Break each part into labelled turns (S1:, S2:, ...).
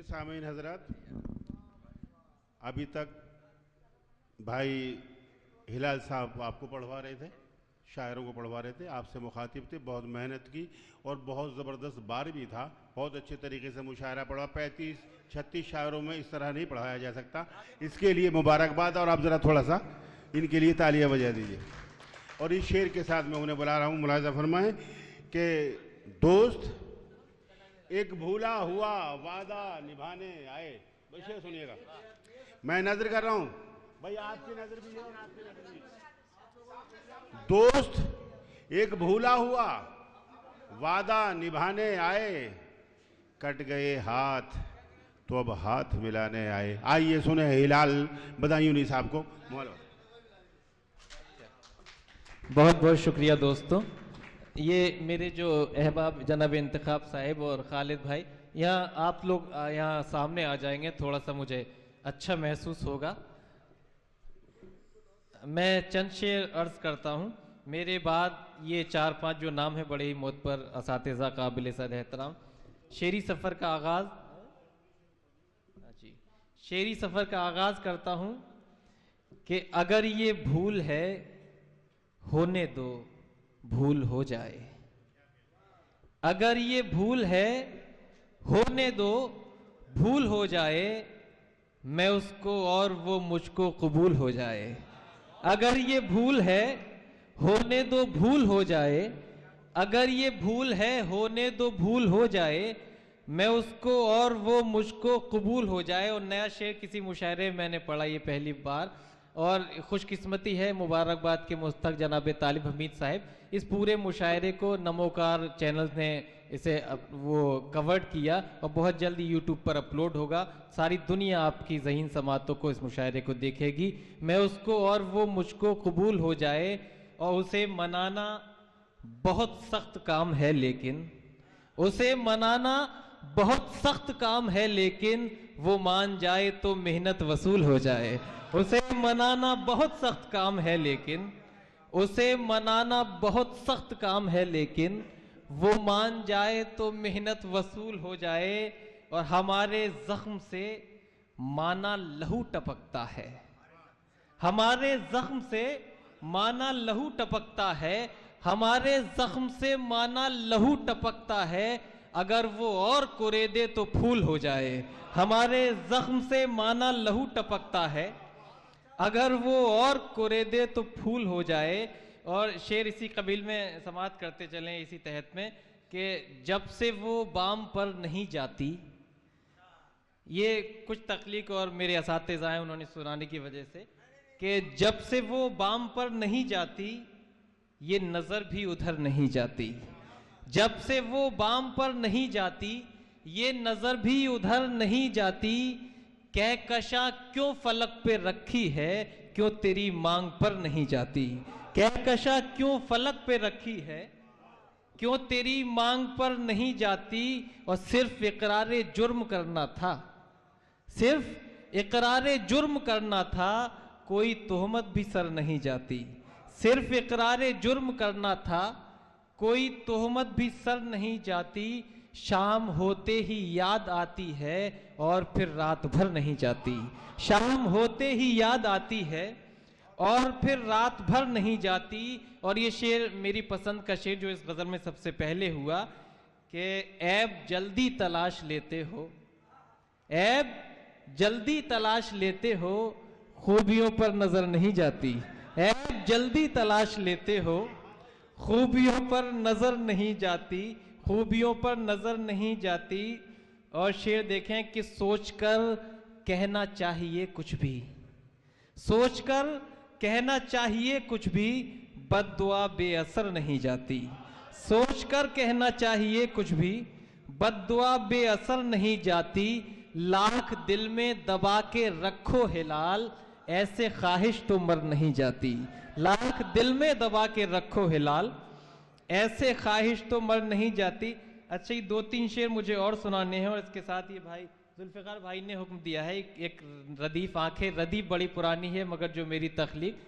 S1: सामीन हजरत, अभी तक भाई हिलाल साहब आपको पढ़वा रहे थे, शायरों को पढ़वा रहे थे, आपसे मुखातिब थे, बहुत मेहनत की और बहुत ज़बरदस्त बार भी था, बहुत अच्छे तरीके से मुशायरा पढ़ा। 35-36 शायरों में इस तरह नहीं पढ़ाया जा सकता, इसके लिए मुबारकबाद। और आप ज़रा थोड़ा सा इनके लिए तालियां बजा दीजिए। और इस शेर के साथ मैं उन्हें बुला रहा हूँ, मुलाहिज़ा फरमाएं कि दोस्त एक भूला हुआ वादा निभाने आए। बस ये सुनिएगा, मैं नजर कर रहा हूँ भाई, आपकी नजर भी है और आपकी नजर भी। दोस्त एक भूला हुआ वादा निभाने आए, कट गए हाथ तो अब हाथ मिलाने आए। आइए सुने हिलाल बदायूनी साहब को।
S2: बहुत बहुत शुक्रिया दोस्तों। ये मेरे जो अहबाब जनाब इंतखाब साहिब और खालिद भाई, यहाँ आप लोग यहाँ सामने आ जाएंगे, थोड़ा सा मुझे अच्छा महसूस होगा। मैं चंद शेर अर्ज करता हूँ, मेरे बाद ये 4-5 जो नाम है बड़े ही मोतबर असातिज़ा काबिल सद एहतराम। शेरी सफ़र का आगाज़ शेरी सफ़र का आगाज़ करता हूँ कि अगर ये भूल है होने दो, भूल हो जाए। अगर ये भूल है होने दो, भूल हो जाए, मैं उसको और वो मुझको कबूल हो जाए। अगर ये भूल है होने दो, भूल हो जाए। अगर ये भूल है होने दो, भूल हो जाए, मैं उसको और वो मुझको कबूल हो जाए। और नया शेर किसी मुशायरे में मैंने पढ़ा ये पहली बार, और खुशकिस्मती है, मुबारकबाद के मुस्तक जनाब तालिब हमीद साहब, इस पूरे मुशायरे को नमोकार चैनल्स ने इसे वो कवर्ड किया और बहुत जल्दी यूट्यूब पर अपलोड होगा। सारी दुनिया आपकी ज़हीन समातों को इस मुशायरे को देखेगी। मैं उसको और वो मुझको कबूल हो जाए, और उसे मनाना बहुत सख्त काम है, लेकिन उसे मनाना बहुत सख्त काम है, लेकिन वो मान जाए तो मेहनत वसूल हो जाए। उसे मनाना बहुत सख्त काम है, लेकिन उसे मनाना बहुत सख्त काम है, लेकिन वो मान जाए तो मेहनत वसूल हो जाए। और हमारे जख्म से माना लहू टपकता है, हमारे जख्म से माना लहू टपकता है, हमारे जख्म से माना लहू टपकता है। अगर वो और कुरेदे तो फूल हो जाए। हमारे जख्म से माना लहू टपकता है, अगर वो और कुरेदे तो फूल हो जाए। और शेर इसी कबील में समात करते चलें, इसी तहत में कि जब से वो बाम पर नहीं जाती, ये कुछ तख्लीक और मेरे असातिज़ा हैं उन्होंने सुनाने की वजह से, कि जब से वो बाम पर नहीं जाती, ये नज़र भी उधर नहीं जाती। जब से वो बाम पर नहीं जाती, ये नज़र भी उधर नहीं जाती। कहकशा क्यों फलक पे रखी है, क्यों तेरी मांग पर नहीं जाती। कहकशा क्यों फलक पे रखी है, क्यों तेरी मांग पर नहीं जाती। और सिर्फ इकरारे जुर्म करना था, सिर्फ इकरारे जुर्म करना था, कोई तोहमत भी सर नहीं जाती। सिर्फ इकरारे जुर्म करना था, कोई तोहमत भी सर नहीं जाती। शाम होते ही याद आती है और फिर रात भर नहीं जाती। शाम होते ही याद आती है और फिर रात भर नहीं जाती। और ये शेर मेरी पसंद का शेर जो इस गज़ल में सबसे पहले हुआ कि ऐब जल्दी तलाश लेते हो, ऐब जल्दी तलाश लेते हो, खूबियों पर नजर नहीं जाती। ऐब जल्दी तलाश लेते हो, खूबियों पर नजर नहीं जाती, खूबियों पर नजर नहीं जाती। और शेर देखें कि सोचकर कहना चाहिए कुछ भी, सोचकर कहना चाहिए कुछ भी, बद्दुआ बेअसर नहीं जाती। सोचकर कहना चाहिए कुछ भी, बद्दुआ बेअसर नहीं जाती। लाख दिल में दबा के रखो हिलाल, ऐसे ख्वाहिश तो मर नहीं जाती। लाख दिल में दबा के रखो हिलाल, ऐसे ख्वाहिश तो मर नहीं जाती। अच्छा, ये 2-3 शेर मुझे और सुनाने हैं, और इसके साथ ये भाई जुल्फ़िकार भाई ने हुक्म दिया है एक रदीफ आंखें। रदीफ बड़ी पुरानी है मगर जो मेरी तख्लीक,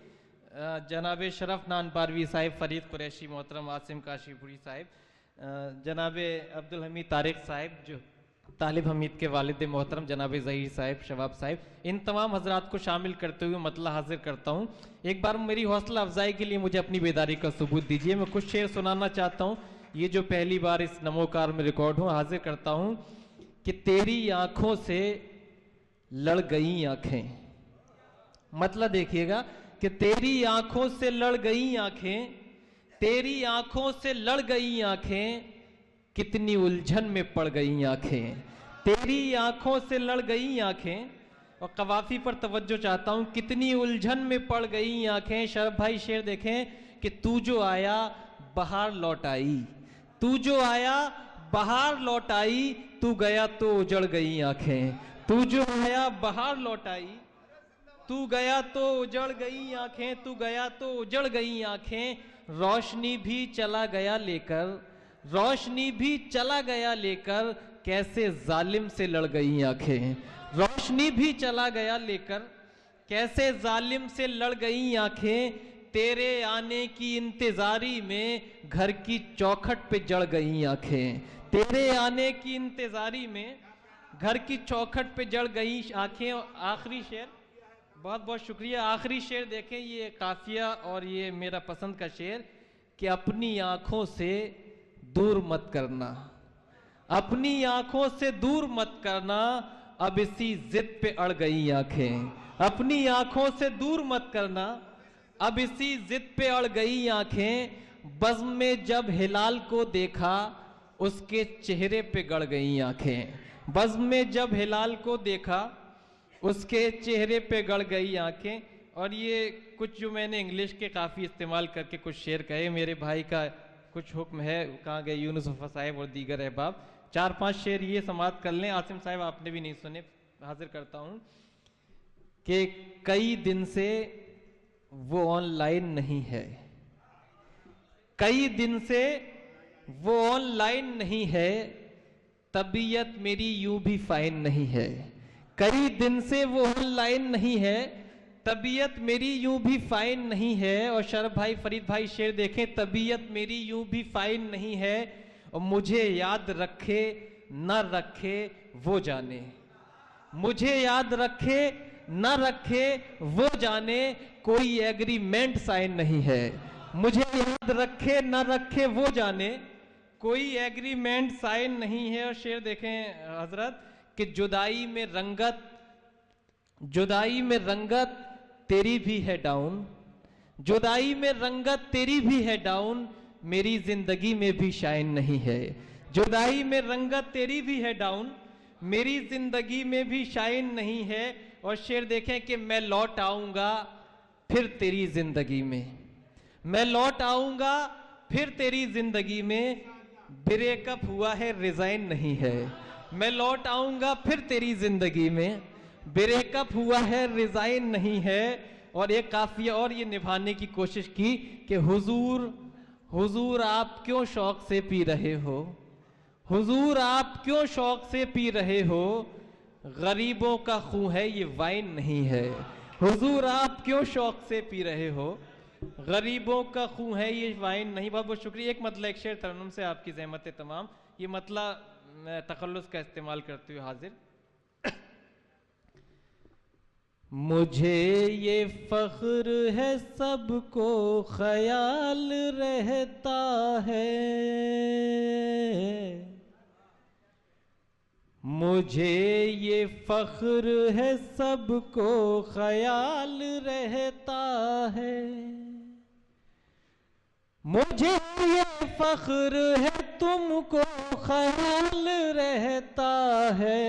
S2: जनाब शरफ नान पारवी साहिब, फरीद कुरैशी मोहतरम, आसिम काशीपुरी साहिब, जनाब अब्दुल हमीद तारिक साहिब, जो طالب حمید کے والد محترم جناب ظہیر صاحب، شواب صاحب، ان تمام حضرات کو شامل کرتے ہوئے مطلع حاضر کرتا ہوں. ایک بار میری حوصلہ افزائی کے لیے مجھے اپنی بیداری کا ثبوت دیجیے. میں کچھ شعر سنانا چاہتا ہوں، یہ جو پہلی بار اس نموکار میں ریکارڈ ہوں. حاضر کرتا ہوں کہ تیری آنکھوں سے لڑ گئی آنکھیں. مطلب دیکھیے گا کہ تیری آنکھوں سے لڑ گئی آنکھیں، تیری آنکھوں سے لڑ گئی آنکھیں، کتنی الجھن میں پڑ گئی آنکھیں. تیری آنکھوں سے لڑ گئی آنکھیں. اور قوافی پر توجہ چاہتا ہوں. کتنی الجھن میں پڑ گئی آنکھیں. شرف بھائی شعر دیکھیں کہ تو جو آیا بہار لوٹ آئی، تو جو آیا بہار لوٹ آئی، تو گیا تو اجڑ گئی آنکھیں. تو جو آیا بہار لوٹ آئی، تو گیا تو اجڑ گئی آنکھیں، تو گیا تو اجڑ گئی آنکھیں. روشنی بھی چلا گیا لے کر، روشنی بھی چلا گیا لے کر، کیسے ظالم سے لڑ گئی آنکھیں. روشنی بھی چلا گیا لے کر، کیسے ظالم سے لڑ گئی آنکھیں. تیرے آنے کی انتظاری میں گھر کی چوکھٹ پہ جڑ گئی آنکھیں. تیرے آنے کی انتظاری میں گھر کی چوکھٹ پہ جڑ گئی آنکھیں. آخری شعر، بہت بہت شکریہ. آخری شعر دیکھیں، یہ قافیہ اور یہ میرا پسند کا شعر کہ اپنی آنکھوں سے دور مت کرنا، اپنی آنکھوں سے دور مت کرنا، اب اسی ضد پہ اڑ گئی آنکھیں. اپنی آنکھوں سے دور مت کرنا، اب اسی ضد پہ اڑ گئی آنکھیں. بزم میں جب ہلال کو دیکھا اس کے چہرے پہ گڑ گئی آنکھیں. بزم میں جب ہلال کو دیکھا اس کے چہرے پہ گڑ گئی آنکھیں. اور یہ کچھ جو میں نے انگلش کے کافی استعمال کر کے کچھ شعر کہے. میرے بھائی کا کچھ حکم ہے، کہاں گئے یونس وفا صاحب اور دیگر احباب. 4-5 شعر یہ سماعت کر لیں. عاصم صاحب آپ نے بھی نہیں سنے، حاضر کرتا ہوں کہ کئی دن سے وہ آن لائن نہیں ہے، کئی دن سے وہ آن لائن نہیں ہے، طبیعت میری یوں بھی فائن نہیں ہے. کئی دن سے وہ آن لائن نہیں ہے، طبیعت میری یوں بھی فائن نہیں ہے. اور شرف بھائی فرید بھائی شعر دیکھیں، طبیعت میری یوں بھی فائن نہیں ہے، اور مجھے یاد رکھے نہ رکھے وہ جانے. مجھے یاد رکھے نہ رکھے وہ جانے، کوئی ایگریمنٹ سائن نہیں ہے. مجھے یاد رکھے نہ رکھے وہ جانے، کوئی ایگریمنٹ سائن نہیں ہے. اور شعر دیکھیں حضرت کہ جدائی میں رنگت، جدائی میں رنگت تیری بھی ہے ڈاؤن، جدائی میں رنگت تیری بھی ہے ڈاؤن، میری زندگی میں بھی شائن نہیں ہے. جدائی میں رنگت تیری بھی ہے ڈاؤن، میری زندگی میں بھی شائن نہیں ہے. اور شعر دیکھیں کہ میں لوٹ آؤں گا پھر تیری زندگی میں، میں لوٹ آؤں گا پھر تیری زندگی میں، بریک اپ ہوا ہے ریزائن نہیں ہے. میں لوٹ آؤں گا پھر تیری زندگی میں، بریک اپ ہوا ہے ریزائن نہیں ہے. اور ایک قافیہ اور یہ نبھانے کی کوشش کی کہ حضور حضور آپ کیوں شوق سے پی رہے ہو، حضور آپ کیوں شوق سے پی رہے ہو، غریبوں کا خون ہے یہ وائن نہیں ہے. حضور آپ کیوں شوق سے پی رہے ہو، غریبوں کا خون ہے یہ وائن نہیں. بہت بہت شکریہ. ایک مطلع ایک شعر ترنم سے آپ کی زحمت تمام. یہ مطلع میں تخلص کا استعمال کرتے ہوئے حاضر. مجھے یہ فخر ہے سب کو خیال رہتا ہے، مجھے یہ فخر ہے سب کو خیال رہتا ہے، مجھے یہ فخر ہے تم کو خیال رہتا ہے،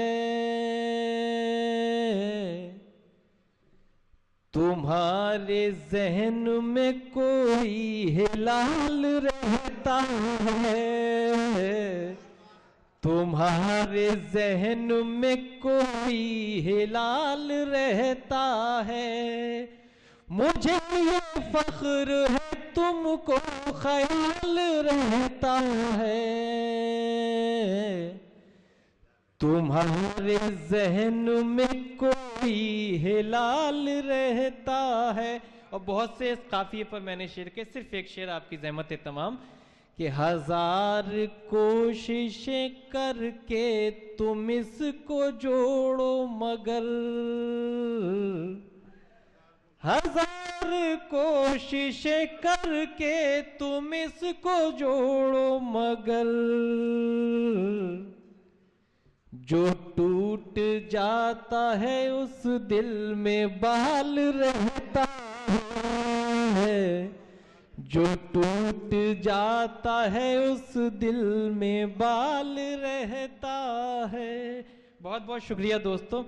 S2: تمہارے ذہن میں کوئی ہلال رہتا ہے، تمہارے ذہن میں کوئی ہلال رہتا ہے، مجھے یہ فخر ہے تم کو خیال رہتا ہے، تمہارے ذہن میں کوئی ہلال رہتا ہے. اور بہت سے اس قافیے پر میں نے شعر کے صرف ایک شعر آپ کی زحمت تمام کہ ہزار کوششیں کر کے تم اس کو جوڑو مگر ہزار کوششیں کر کے تم اس کو جوڑو مگر جو ٹوٹ جاتا ہے اس دل میں بال رہتا ہے، جو ٹوٹ جاتا ہے اس دل میں بال رہتا ہے۔ بہت بہت شکریہ دوستو۔